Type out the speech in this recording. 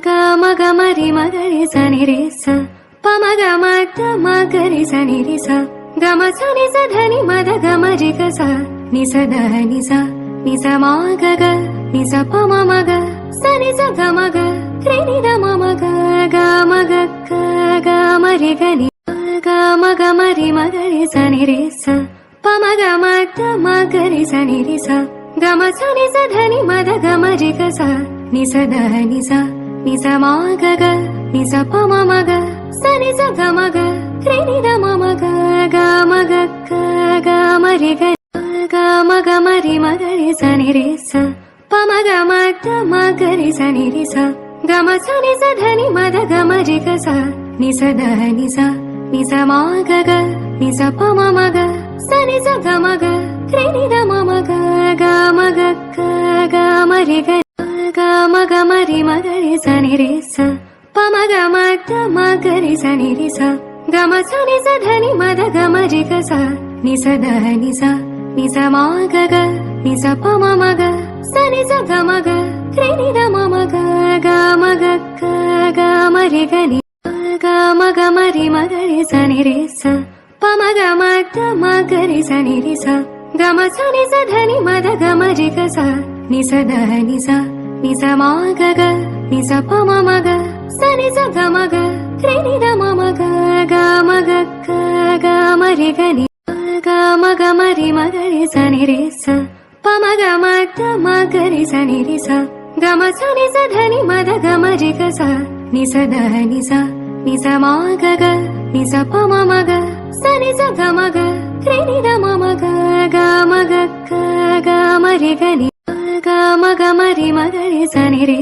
గమగమరి మగరి సని రే స పమగ మద మగరి సని రి స గమ సని స ధని మద గమరి గ స ని స ద ని స ని స మా గ గ ని స ప మ మ గ సని స గ మ గ రి ని ద మ మ గ గ మ గ గ గ మ రి గ ని గమగమరి మగరి సని రే స పమగ మద మగరి సని రి స గమ సని స ధని మద గమరి గ స ని స ద ని స ని స మా గ గ ని స ప మ మ గ సని స గ మ గ రి ని ద మ మ గ గ మ గ గ గ మ రి గ గమగమరి మగరి సని రే స పమగ మద మగరి సని రి స గమ సని స ధని మద గమరి గ స ని స ద ని స ని స మా గ గ ని స ప మ మ గ సని స గ మ గ రి ని ద మ మ గ గ మ గ గ గ మ రి గ గమగమరి మగరి సని రే స పమగ మద మగరి సని రి స గమ సని స ధని మద గమరి గ స ని స ద ని స ని స మా గ గ ని స ప మ మ గ సని స గ మ గ రి ని ద మ మ గ గ మ గ గ గ మ రి గ ని గమగమరి మగరి సని రే స పమగ మద మగరి సని రి స గమ సని స ధని మద గమరి గ స ని స ద ని స ని స మా గ గ ని స ప మ మ గ సని స గ మ గ రి ని ద మ మ గ గ మ గ గ గ మ రి గ ని గమగమరి మగరి సని రే స పమగ మద మగరి సని రి స గమ సని స ధని మద గమరి గ స ని స ద ని స ని స మా గ గ ని స ప మ మ గ సని స గ మ గ రి ని ద మ మ గ గ మ గ గ గ మ రి గ ని గమగమరి మగరి సని రే